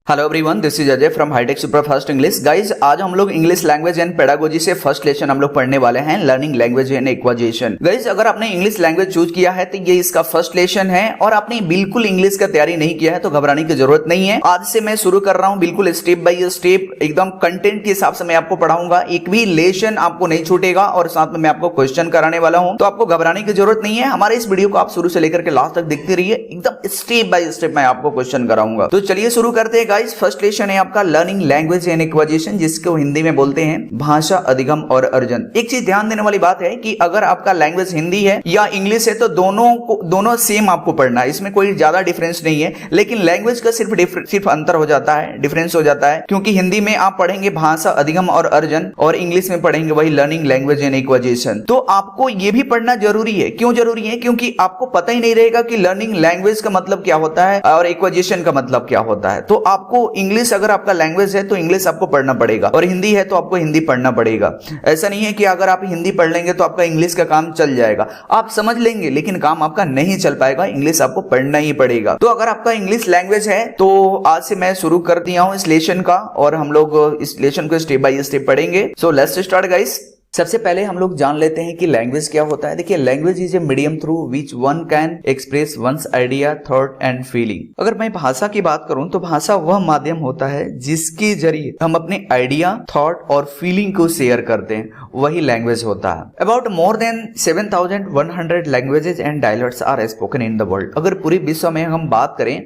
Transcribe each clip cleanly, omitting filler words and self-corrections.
Hello everyone, this is Ajay from Hitech Superfast English. Guys, आज हम लोग इंग्लिश लैंग्वेज एंड पेडागोजी से first lesson हम लोग पढ़ने वाले हैं, learning language and equation. Guys, अगर आपने इंग्लिश लैंग्वेज चूज किया है तो ये इसका फर्स्ट लेसन है और आपने बिल्कुल इंग्लिश का तैयारी नहीं किया है तो घबराने की जरूरत नहीं है। आज से मैं शुरू कर रहा हूं, बिल्कुल स्टेप बाय स्टेप एकदम कंटेंट के हिसाब से मैं आपको पढ़ाऊंगा। एक भी लेसन आपको नहीं छूटेगा और साथ में मैं आपको क्वेश्चन कराने वाला हूं, तो आपको घबराने की जरूरत नहीं है। हमारे इस वीडियो को आप शुरू से लेकर के लास्ट तक देखते रहिए, एकदम स्टेप बाय स्टेप मैं आपको क्वेश्चन कराऊंगा। तो चलिए शुरू करते हैं गाइस। फर्स्ट लेसन आपका लर्निंग लैंग्वेज एंड इक्वेशन, जिसको हिंदी में बोलते हैं भाषा, अधिगम और अर्जन। एक चीज ध्यान देने वाली बात है कि अगर आपका लैंग्वेज हिंदी है या इंग्लिश है तो दोनों सेम आपको पढ़ना है, इसमें कोई ज्यादा डिफरेंस नहीं है। लेकिन लैंग्वेज का सिर्फ अंतर हो जाता है, डिफरेंस हो जाता है, क्योंकि हिंदी में आप पढ़ेंगे भाषा, अधिगम और अर्जन और इंग्लिश में पढ़ेंगे वही लर्निंग लैंग्वेज एंड इक्वेशन। तो आपको यह भी पढ़ना जरूरी है। क्यों जरूरी है? क्योंकि आपको पता ही नहीं रहेगा कि लर्निंग लैंग्वेज का मतलब क्या होता है और इक्वेशन का मतलब क्या होता है। तो आपको इंग्लिश, अगर आपका लैंग्वेज है तो इंग्लिश आपको पढ़ना पड़ेगा और हिंदी है तो आपको हिंदी पढ़ना पड़ेगा। ऐसा नहीं है कि अगर आप हिंदी पढ़ लेंगे तो आपका इंग्लिश का काम चल जाएगा। आप समझ लेंगे लेकिन काम आपका नहीं चल पाएगा, इंग्लिश आपको पढ़ना ही पड़ेगा। तो अगर आपका इंग्लिश लैंग्वेज है तो आज से मैं शुरू कर दिया हूं इस लेसन का और हम लोग इस लेसन को स्टेप बाय स्टेप पढ़ेंगे। So let's start guys. सबसे पहले हम लोग जान लेते हैं कि लैंग्वेज क्या होता है। देखिए, language is a medium through which one can express once idea, thought and feeling. अगर मैं भाषा की बात करूं तो भाषा वह माध्यम होता है जिसके जरिए हम अपने आइडिया, थॉट और फीलिंग को शेयर करते हैं, वही लैंग्वेज होता है। About more than 7,100 languages and dialects are spoken in the world. अगर पूरे विश्व में हम बात करें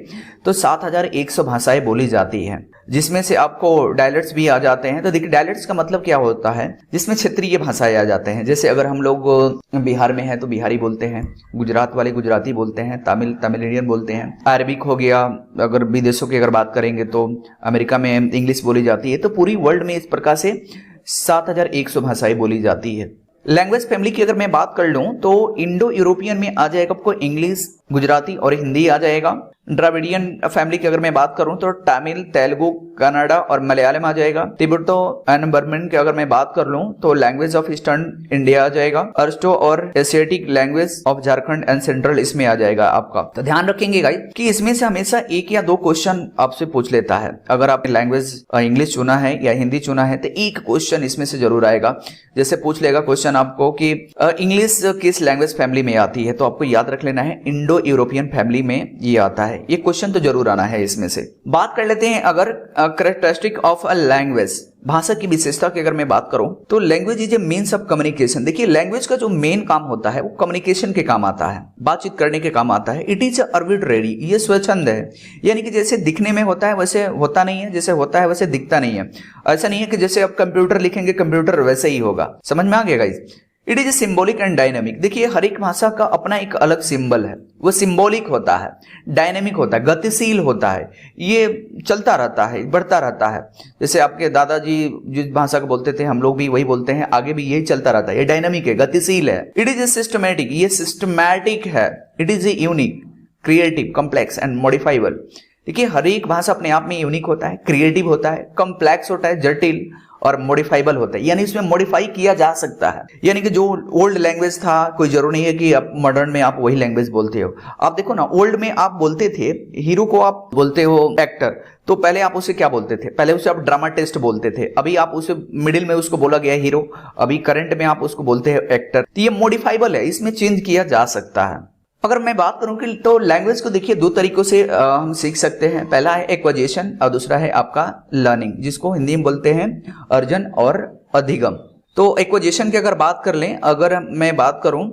तो 7,100 भाषाएं बोली जाती हैं, जिसमें से आपको डायलेक्ट्स भी आ जाते हैं। तो देखिए, डायलेक्ट्स का मतलब क्या होता है, जिसमें क्षेत्रीय भाषाएं आ जाते हैं। जैसे अगर हम लोग बिहार में हैं तो बिहारी बोलते हैं, गुजरात वाले गुजराती बोलते हैं, तमिलियन बोलते हैं, अरबिक हो गया। अगर विदेशों की अगर बात करेंगे तो अमेरिका में इंग्लिश बोली जाती है। तो पूरी वर्ल्ड में इस प्रकार से 7,100 भाषाएं बोली जाती है। लैंग्वेज फैमिली की अगर मैं बात कर लूं तो इंडो यूरोपियन में आ जाएगा आपको इंग्लिश, गुजराती और हिंदी आ जाएगा। द्रविडियन फैमिली की अगर मैं बात करूं तो तमिल, तेलुगु, कन्नड़ा और मलयालम आ जाएगा। तिब्बतो एंड बर्मन की अगर मैं बात कर लूं तो लैंग्वेज ऑफ ईस्टर्न इंडिया आ जाएगा। अर्स्टो और Asiatic language of Jharkhand and central इसमें आ जाएगा आपका। तो ध्यान रखेंगे गाइस कि इसमें से हमेशा एक या दो क्वेश्चन आपसे पूछ लेता है। अगर आपने लैंग्वेज इंग्लिश चुना है या हिंदी चुना है तो एक क्वेश्चन इसमें से जरूर आएगा। जैसे पूछ लेगा क्वेश्चन आपको कि इंग्लिश किस लैंग्वेज फैमिली में आती है, तो आपको याद रख लेना है इंडो यूरोपियन फैमिली में ये आता है। ये क्वेश्चन तो जरूर आना है इसमें से। बात कर लेते हैं अगर कैरेक्टरिस्टिक ऑफ अ लैंग्वेज, भाषा की विशेषता की अगर मैं बात करूं तो language is a means of communication. देखिए, लैंग्वेज का जो मेन काम होता है वो कम्युनिकेशन के काम आता है, बातचीत करने के काम आता है। इट इज आर्बिट्रेरी, ये स्वच्छंद है, यानी कि जैसे दिखने में होता है वैसे होता नहीं है, जैसे होता है वैसे दिखता नहीं है। ऐसा नहीं है कि जैसे आप कंप्यूटर लिखेंगे कंप्यूटर वैसे ही होगा। समझ में आ गया guys? It is symbolic and dynamic. देखिए, हर एक भाषा का अपना एक अलग सिंबल है, वो सिंबॉलिक होता है, डायनेमिक होता है, गतिशील होता है, ये चलता रहता है, बढ़ता रहता है। जैसे आपके दादाजी जिस भाषा को बोलते थे हम लोग भी वही बोलते हैं, आगे भी यही चलता रहता है। ये डायनेमिक है, गतिशील है। इट इज सिस्टमैटिक, ये सिस्टमैटिक है। It is unique, creative, complex and modifiable. देखिए, हर एक भाषा अपने आप में यूनिक होता है, क्रिएटिव होता है, कॉम्प्लेक्स होता है, जटिल और मॉडिफाइबल होता है, यानी इसमें मॉडिफाई किया जा सकता है। यानी कि जो ओल्ड लैंग्वेज था, कोई जरूरी नहीं है कि आप मॉडर्न में आप वही लैंग्वेज बोलते हो। आप देखो ना, ओल्ड में आप बोलते थे हीरो को आप बोलते हो एक्टर, तो पहले आप उसे क्या बोलते थे? पहले उसे आप ड्रामाटिस्ट बोलते थे। अभी आप उसे मिडिल में उसको बोला गया हीरो, अभी करंट में आप उसको बोलते हैं एक्टर। तो ये मॉडिफाइबल है, इसमें चेंज किया जा सकता है। अगर मैं बात करूं कि तो लैंग्वेज को देखिए दो तरीकों से हम सीख सकते हैं। पहला है एक्विजिशन और दूसरा है आपका लर्निंग, जिसको हिंदी में बोलते हैं अर्जन और अधिगम। तो एक्विजिशन की अगर बात कर लें, अगर मैं बात करूं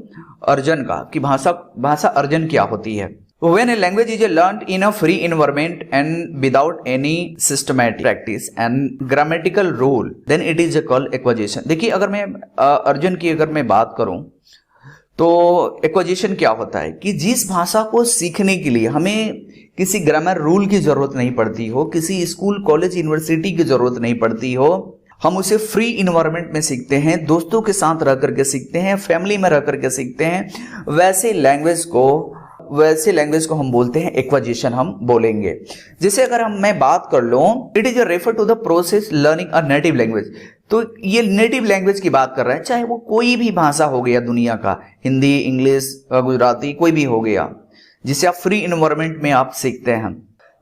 अर्जन का कि भाषा अर्जन क्या होती है। When a language is learned in a free environment and without any systematic practice and grammatical rule, then it is called acquisition। देखिए, अगर मैं अर्जन की अगर मैं बात करूं तो एक्विजिशन क्या होता है कि जिस भाषा को सीखने के लिए हमें किसी ग्रामर रूल की जरूरत नहीं पड़ती हो, किसी स्कूल, कॉलेज, यूनिवर्सिटी की जरूरत नहीं पड़ती हो, हम उसे फ्री इन्वायरमेंट में सीखते हैं, दोस्तों के साथ रह करके सीखते हैं, फैमिली में रह करके सीखते हैं, वैसे लैंग्वेज को हम बोलते हैं एक्विजिशन, हम बोलेंगे। जैसे अगर मैं बात कर लूं, it is refer to the process learning a native language. तो ये नेटिव लैंग्वेज की बात कर रहा है, चाहे वो कोई भी भाषा हो गया दुनिया का, हिंदी, इंग्लिश, गुजराती, कोई भी हो गया, जिसे आप फ्री इन्वायरमेंट में आप सीखते हैं।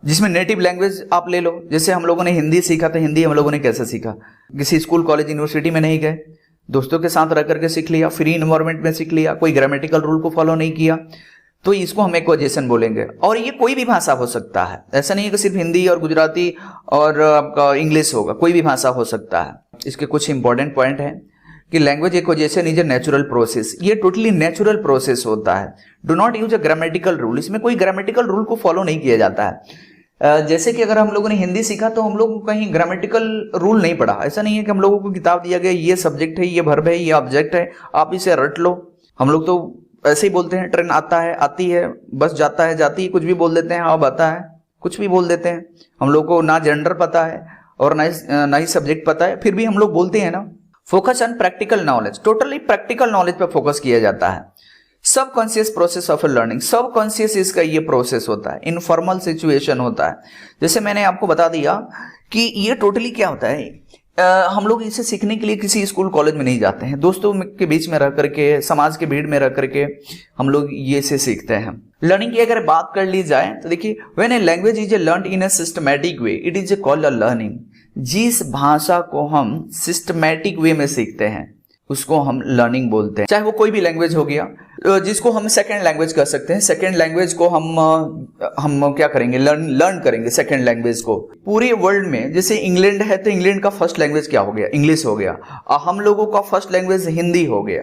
जिसमें नेटिव लैंग्वेज आप ले लो, जैसे हम लोगों ने हिंदी सीखा तो हिंदी हम लोगों ने कैसे सीखा, किसी स्कूल कॉलेज यूनिवर्सिटी में नहीं गए, दोस्तों के साथ रह करके सीख लिया, फ्री इन्वायरमेंट में सीख लिया, कोई ग्रामेटिकल रूल को फॉलो नहीं किया, तो इसको हम एक्वाजेशन बोलेंगे। और ये कोई भी भाषा हो सकता है, ऐसा नहीं है कि सिर्फ हिंदी और गुजराती और आपका इंग्लिश होगा, कोई भी भाषा हो सकता है। इसके कुछ इंपॉर्टेंट पॉइंट हैं कि language acquisition is a natural process, ये टोटली नेचुरल प्रोसेस होता है। Do not use a grammatical rule, इसमें कोई ग्रामेटिकल रूल को फॉलो नहीं किया जाता है। जैसे कि अगर हम लोगों ने हिंदी सीखा तो हम लोग को कहीं ग्रामेटिकल रूल नहीं पढ़ा, ऐसा नहीं है कि हम लोगों को किताब दिया गया ये सब्जेक्ट है, ये वर्ब है, ये ऑब्जेक्ट है, आप इसे रट लो। हम लोग तो ऐसे ही बोलते हैं, ट्रेन आता है, आती है, बस जाता है, जाती है, कुछ भी बोल देते हैं, अब आता है, कुछ भी बोल देते हैं। हम लोग को ना जेंडर पता है और ना ही सब्जेक्ट पता है, फिर भी हम लोग बोलते हैं ना। Focus on practical knowledge, totally practical knowledge पर फोकस किया जाता है। Subconscious process of learning, subconscious इसका ये प्रोसेस होता है, इनफॉर्मल सिचुएशन होता है। जैसे मैंने आपको बता दिया कि ये टोटली क्या होता है, हम लोग इसे सीखने के लिए किसी स्कूल कॉलेज में नहीं जाते हैं, दोस्तों के बीच में रह करके, समाज के भीड़ में रह करके हम लोग ये से सीखते हैं। लर्निंग की अगर बात कर ली जाए तो देखिए, when a language is learned in A systematic way it is called a learning. जिस भाषा को हम सिस्टमैटिक वे में सीखते हैं उसको हम लर्निंग बोलते हैं, चाहे वो कोई भी लैंग्वेज हो गया, जिसको हम सेकेंड लैंग्वेज कह सकते हैं। सेकेंड लैंग्वेज को हम क्या करेंगे, लर्न करेंगे सेकेंड लैंग्वेज को। पूरे वर्ल्ड में जैसे इंग्लैंड है तो इंग्लैंड का फर्स्ट लैंग्वेज क्या हो गया, इंग्लिश हो गया। हम लोगों का फर्स्ट लैंग्वेज हिंदी हो गया,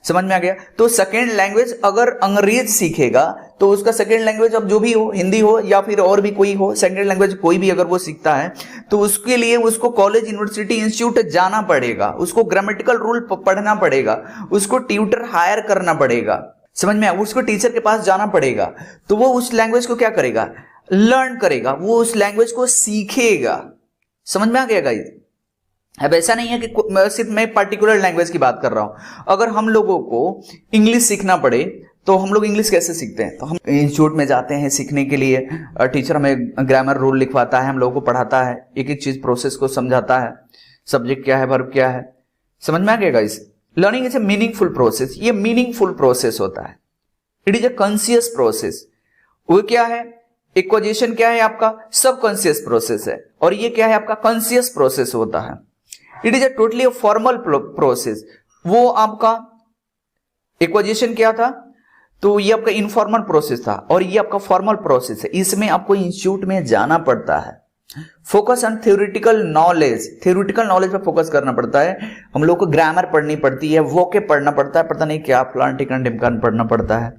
समझ में आ गया। तो सेकेंड लैंग्वेज अगर अंग्रेज सीखेगा तो उसका सेकेंड लैंग्वेज अब जो भी हो, हिंदी हो या फिर और भी कोई हो, सेकेंड लैंग्वेज कोई भी अगर वो सीखता है तो उसके लिए उसको कॉलेज, यूनिवर्सिटी, इंस्टीट्यूट जाना पड़ेगा, उसको ग्रामेटिकल रूल पढ़ना पड़ेगा, उसको ट्यूटर हायर करना पड़ेगा, समझ में, उसको टीचर के पास जाना पड़ेगा। तो वो उस लैंग्वेज को क्या करेगा, लर्न करेगा, वो उस लैंग्वेज को सीखेगा। समझ में आ गया गाइस। अब ऐसा नहीं है कि सिर्फ मैं पर्टिकुलर लैंग्वेज की बात कर रहा हूं। अगर हम लोगों को इंग्लिश सीखना पड़े तो हम लोग इंग्लिश कैसे सीखते हैं, तो हम इंस्टीट्यूट में जाते हैं सीखने के लिए, टीचर हमें ग्रामर रूल लिखवाता है, हम लोगों को पढ़ाता है, एक एक चीज प्रोसेस को समझाता है, सब्जेक्ट क्या है, वर्ब क्या है, समझ में आ गया guys. Learning is a meaningful process, ये मीनिंगफुल प्रोसेस होता है, it is a conscious process. वो क्या है, एक्वाजेशन क्या है आपका, सबकॉन्शियस प्रोसेस है, और ये क्या है आपका कॉन्शियस प्रोसेस होता है। It is a totally a formal process. वो आपका एक्वाजेशन क्या था, तो ये आपका इनफॉर्मल प्रोसेस था, और ये आपका फॉर्मल प्रोसेस है, इसमें आपको इंस्टीट्यूट में जाना पड़ता है। Focus on theoretical knowledge, theoretical knowledge पर फोकस करना पड़ता है। हम लोग को ग्रामर पढ़नी पड़ती है, वोके पढ़ना पड़ता है, पता नहीं क्या फलान टिकन टिमकान पढ़ना पड़ता है।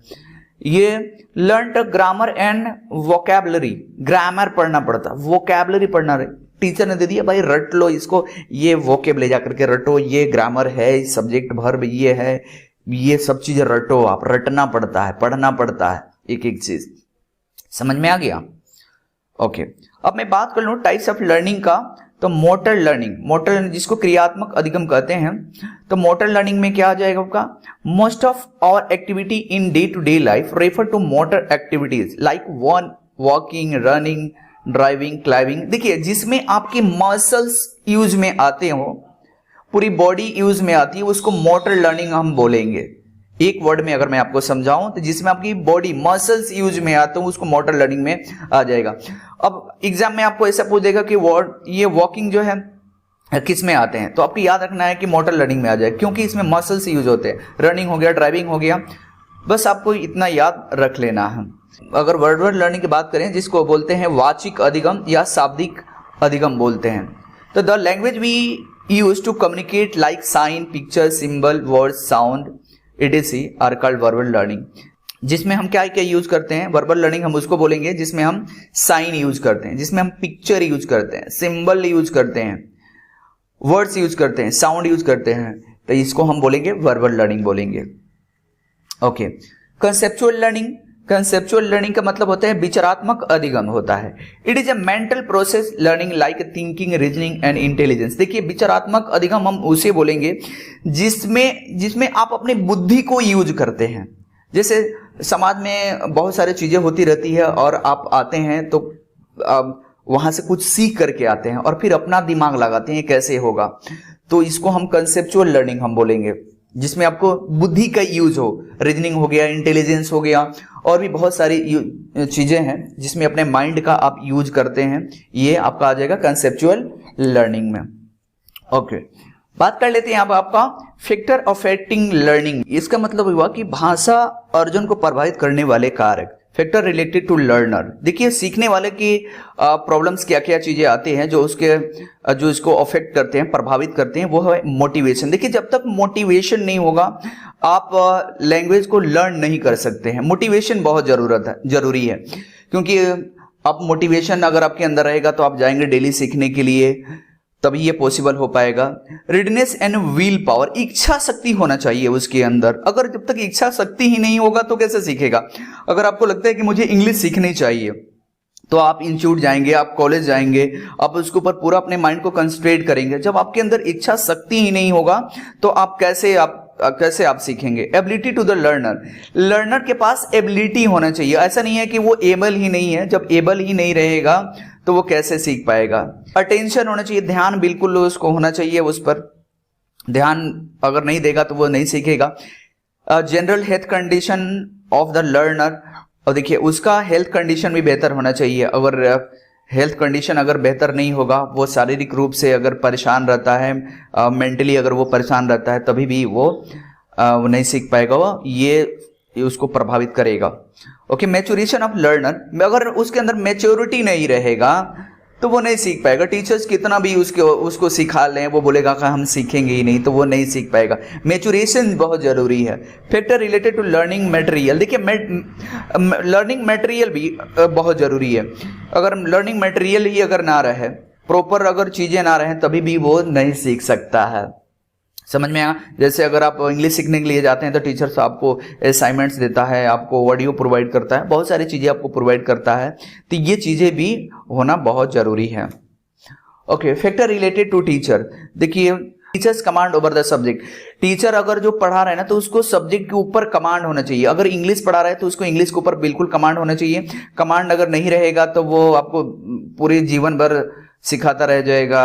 ये learn grammar and vocabulary, grammar पढ़ना पड़ता है, वोकैबुलरी पढ़ना, टीचर ने दे दिया भाई रट लो इसको, ये वोकेब ले जाकर के रटो, ये ग्रामर है, सब्जेक्ट वर्ब ये है, ये सब चीजें रटो, आप रटना पड़ता है, पढ़ना पड़ता है, एक एक चीज। समझ में आ गया। ओके, अब मैं बात कर लूं टाइप्स ऑफ लर्निंग का, तो मोटर लर्निंग, मोटर लर्निंग जिसको क्रियात्मक अधिगम कहते हैं, तो मोटर लर्निंग में क्या आ जाएगा आपका, most of our activity in day to day life refer to motor activities like walking, running, driving, climbing. देखिए, जिसमें आपकी मसल्स यूज में आते हो, पूरी बॉडी यूज में आती है, उसको मोटर लर्निंग हम बोलेंगे। एक वर्ड में अगर मैं आपको समझाऊं तो जिसमें आपकी बॉडी मसल्स यूज में आते हो उसको मोटर लर्निंग में आ जाएगा। अब एग्जाम में आपको ऐसा पूछ देगा कि वर्ड ये वॉकिंग जो है किस में आते हैं, तो आपको याद रखना है कि मोटर लर्निंग में आ जाए, क्योंकि इसमें मसल्स यूज होते हैं। रनिंग हो गया, ड्राइविंग हो गया, बस आपको इतना याद रख लेना है। अगर वर्ड लर्निंग की बात करें, जिसको बोलते हैं वाचिक अधिगम या शाब्दिक अधिगम बोलते हैं, तो the language we use to communicate like sign, picture, symbol, word, sound etc are called verbal learning. जिसमें हम क्या क्या यूज करते हैं, वर्बल लर्निंग हम उसको बोलेंगे जिसमें हम साइन यूज करते हैं, जिसमें हम पिक्चर यूज करते हैं, सिंबल यूज करते हैं, वर्ड्स यूज करते हैं, साउंड यूज करते हैं, तो इसको हम बोलेंगे वर्बल लर्निंग बोलेंगे। Okay, conceptual learning, conceptual learning का मतलब होता है विचारात्मक अधिगम होता है। It is a mental process learning like thinking, reasoning and intelligence. देखिए, विचारात्मक अधिगम हम उसे बोलेंगे जिसमें आप अपनी बुद्धि को यूज करते हैं। जैसे समाज में बहुत सारी चीजें होती रहती है और आप आते हैं तो वहां से कुछ सीख करके आते हैं और फिर अपना दिमाग लगाते हैं कैसे होगा, तो इसको हम कंसेप्चुअल लर्निंग हम बोलेंगे। जिसमें आपको बुद्धि का यूज हो, रीजनिंग हो गया, इंटेलिजेंस हो गया, और भी बहुत सारी चीजें हैं जिसमें अपने माइंड का आप यूज करते हैं, ये आपका आ जाएगा कंसेप्चुअल लर्निंग में। ओके, बात कर लेते हैं अब आपका फैक्टर अफेक्टिंग लर्निंग। इसका मतलब हुआ कि भाषा अर्जन को प्रभावित करने वाले कारक, फैक्टर रिलेटेड टू लर्नर। देखिए सीखने वाले की प्रॉब्लम्स क्या क्या चीजें आती हैं जो इसको अफेक्ट करते हैं, प्रभावित करते हैं, वो है मोटिवेशन। देखिए जब तक मोटिवेशन नहीं होगा आप लैंग्वेज को लर्न नहीं कर सकते हैं। मोटिवेशन बहुत जरूरी है, क्योंकि आप मोटिवेशन अगर आपके अंदर रहेगा तो आप जाएंगे डेली सीखने के लिए, तभी ये पॉसिबल हो पाएगा। रीडनेस एंड विल पावर, इच्छा शक्ति होना चाहिए उसके अंदर। अगर जब तक इच्छा शक्ति ही नहीं होगा तो कैसे सीखेगा। अगर आपको लगता है कि मुझे इंग्लिश सीखनी चाहिए तो आप इंस्टीट्यूट जाएंगे, आप कॉलेज जाएंगे, आप उसके ऊपर पूरा अपने माइंड को कंसंट्रेट करेंगे। जब आपके अंदर इच्छा शक्ति ही नहीं होगा तो आप कैसे आप सीखेंगे। एबिलिटी टू द लर्नर के पास एबिलिटी होना चाहिए। ऐसा नहीं है कि वो एबल ही नहीं है, जब एबल ही नहीं रहेगा तो वो कैसे सीख पाएगा। अटेंशन होना चाहिए, ध्यान बिल्कुल उसको होना चाहिए, उस पर ध्यान अगर नहीं देगा तो वो नहीं सीखेगा। General health condition of the learner, और देखिए उसका हेल्थ कंडीशन भी बेहतर होना चाहिए। अगर हेल्थ कंडीशन अगर बेहतर नहीं होगा, वो शारीरिक रूप से अगर परेशान रहता है, मेंटली अगर वो परेशान रहता है, तभी भी वो नहीं सीख पाएगा, वो ये उसको प्रभावित करेगा। ओके, मैच्योरेशन ऑफ लर्नर, अगर उसके अंदर मैच्योरिटी नहीं रहेगा तो वो नहीं सीख पाएगा। टीचर्स कितना भी उसको सिखा लें, वो बोलेगा कि हम सीखेंगे ही नहीं, तो वो नहीं सीख पाएगा। मैच्योरेशन बहुत जरूरी है। Factor related to learning material, देखिए लर्निंग मटेरियल भी बहुत जरूरी है। अगर लर्निंग मटेरियल ही अगर ना रहे, प्रॉपर अगर चीजें ना रहे, तभी भी वो नहीं सीख सकता है। समझ में आया। जैसे अगर आप इंग्लिश सीखने के लिए जाते हैं तो टीचर्स आपको असाइनमेंट्स देता है, आपको ऑडियो प्रोवाइड करता है, बहुत सारी चीजें आपको प्रोवाइड करता है, तो ये चीजें भी होना बहुत जरूरी है। Okay, factor related to teacher, देखिए teachers command over the subject. Teacher अगर जो पढ़ा रहा है ना तो उसको सब्जेक्ट के ऊपर कमांड होना चाहिए। अगर इंग्लिश पढ़ा रहा है तो उसको इंग्लिश के ऊपर बिल्कुल कमांड होना चाहिए। कमांड अगर नहीं रहेगा तो वो आपको पूरे जीवन भर सिखाता रह जाएगा।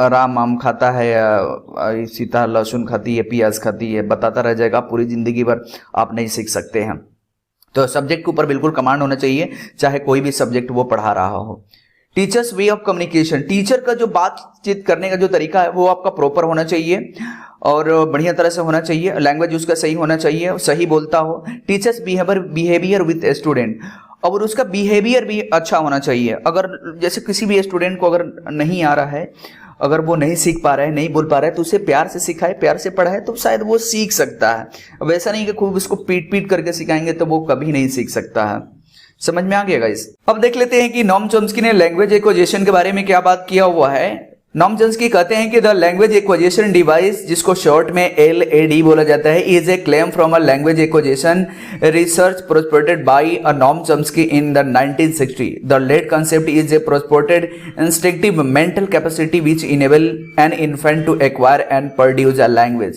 राम आम खाता है, सीता लहसुन खाती है, प्याज खाती है, बताता रह जाएगा, पूरी जिंदगी भर आप नहीं सीख सकते हैं। तो सब्जेक्ट के ऊपर बिल्कुल कमांड होना चाहिए, चाहे कोई भी सब्जेक्ट वो पढ़ा रहा हो। Teachers way of communication, teacher का जो बातचीत करने का जो तरीका है वो आपका प्रॉपर होना चाहिए और बढ़िया तरह से होना चाहिए। लैंग्वेज उसका सही होना चाहिए, सही बोलता हो। टीचर्स बिहेवियर विद स्टूडेंट, और उसका बिहेवियर भी अच्छा होना चाहिए। अगर जैसे किसी भी स्टूडेंट को अगर नहीं आ रहा है, अगर वो नहीं सीख पा रहा है, नहीं बोल पा रहा है, तो उसे प्यार से सिखाए, प्यार से पढ़ाए, तो शायद वो सीख सकता है। अब ऐसा नहीं कि खूब उसको पीट पीट करके सिखाएंगे तो वो कभी नहीं सीख सकता है। समझ में आ गया गाइस। अब देख लेते हैं कि नॉम चॉम्स्की ने लैंग्वेज एक्विजिशन के बारे में क्या बात किया हुआ है। नॉम चॉम्स्की कहते हैं कि द लैंग्वेज एक्विजिशन डिवाइस, जिसको शॉर्ट में LAD बोला जाता है, is a claim from a language acquisition research prospected by a Noam Chomsky in the 1960। The late concept is a prospected instinctive mental capacity which enable an infant to acquire and produce a language.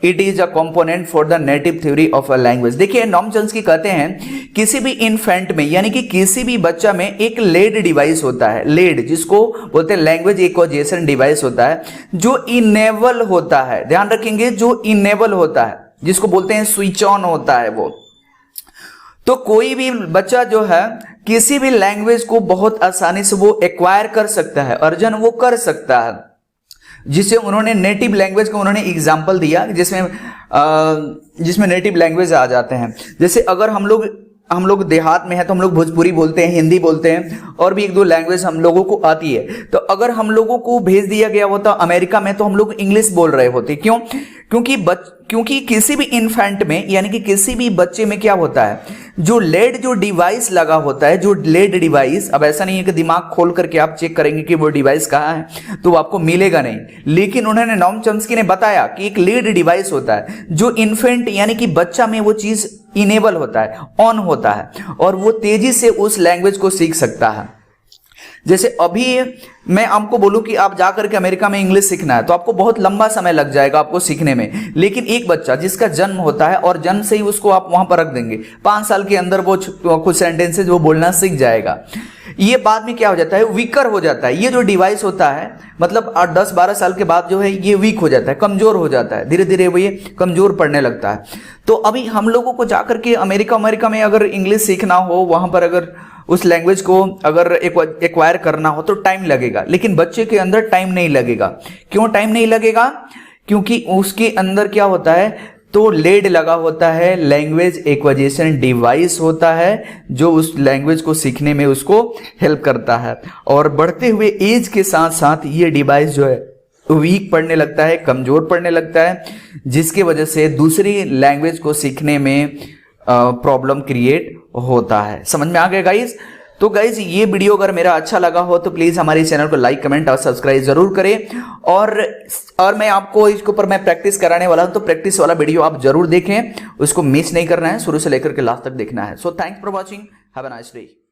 It is a component for the native theory of a language. देखिए Noam Chomsky कहते हैं किसी भी infant में, यानी कि किसी भी बच्चा में एक लेड डिवाइस होता है। लेड जिसको बोलते हैं लैंग्वेज एक्विजिशन डिवाइस होता है, जो इनेबल होता है। ध्यान रखेंगे, जो इनेबल होता है, जिसको बोलते हैं स्विच ऑन होता है वो। तो कोई भी बच्चा जो है किसी भी लैंग्वेज को बहुत आसानी से वो एक्वायर कर सकता है, अर्जन वो कर सकता है। जिसे उन्होंने नेटिव लैंग्वेज का उन्होंने एग्जाम्पल दिया, जिसमें नेटिव लैंग्वेज आ जाते हैं। जैसे अगर हम लोग देहात में है तो हम लोग भोजपुरी बोलते हैं, हिंदी बोलते हैं, और भी एक दो लैंग्वेज हम लोगों को आती है। तो अगर हम लोगों को भेज दिया गया होता अमेरिका में तो हम लोग इंग्लिश बोल रहे होते। क्यों? क्योंकि किसी भी इन्फेंट में, यानी कि किसी भी बच्चे में क्या होता है, जो लेड जो डिवाइस लगा होता है, जो लेड डिवाइस, अब ऐसा नहीं है कि दिमाग खोल करके आप चेक करेंगे कि वो डिवाइस कहाँ है तो आपको मिलेगा नहीं। लेकिन उन्होंने नॉम चॉम्स्की ने बताया कि एक लेड डिवाइस होता है जो इन्फेंट यानी कि बच्चा में वो चीज इनेबल होता है, ऑन होता है, और वो तेजी से उस लैंग्वेज को सीख सकता है। जैसे अभी मैं आपको बोलूं कि आप जाकर के अमेरिका में इंग्लिश सीखना है तो आपको बहुत लंबा समय लग जाएगा आपको सीखने में। लेकिन एक बच्चा जिसका जन्म होता है और जन्म से ही उसको आप वहां पर रख देंगे, 5 साल के अंदर वो कुछ सेंटेंसेज वो बोलना सीख जाएगा। ये बाद में क्या हो जाता है, वीकर हो जाता है। ये जो डिवाइस होता है मतलब 10-12 साल के बाद जो है ये वीक हो जाता है, कमजोर हो जाता है, धीरे धीरे वो ये कमजोर पड़ने लगता है। तो अभी हम लोगों को जाकर के अमेरिका में अगर इंग्लिश सीखना हो, वहां पर अगर उस लैंग्वेज को अगर एक्वायर करना हो तो टाइम लगेगा, लेकिन बच्चे के अंदर टाइम नहीं लगेगा। क्यों टाइम नहीं लगेगा? क्योंकि उसके अंदर क्या होता है, तो लेड लगा होता है, लैंग्वेज एक्विजिशन डिवाइस होता है जो उस लैंग्वेज को सीखने में उसको हेल्प करता है। और बढ़ते हुए एज के साथ साथ ये डिवाइस जो है वीक पड़ने लगता है, कमजोर पड़ने लगता है, जिसकी वजह से दूसरी लैंग्वेज को सीखने में प्रॉब्लम क्रिएट होता है। समझ में आ गया गाइज? तो गाइज ये वीडियो अगर मेरा अच्छा लगा हो तो प्लीज हमारे चैनल को लाइक, कमेंट और सब्सक्राइब जरूर करें। और मैं आपको इसके ऊपर मैं प्रैक्टिस कराने वाला हूं, तो प्रैक्टिस वाला वीडियो आप जरूर देखें, उसको मिस नहीं करना है, शुरू से लेकर के लास्ट तक देखना है। So thanks for watching, have a nice day.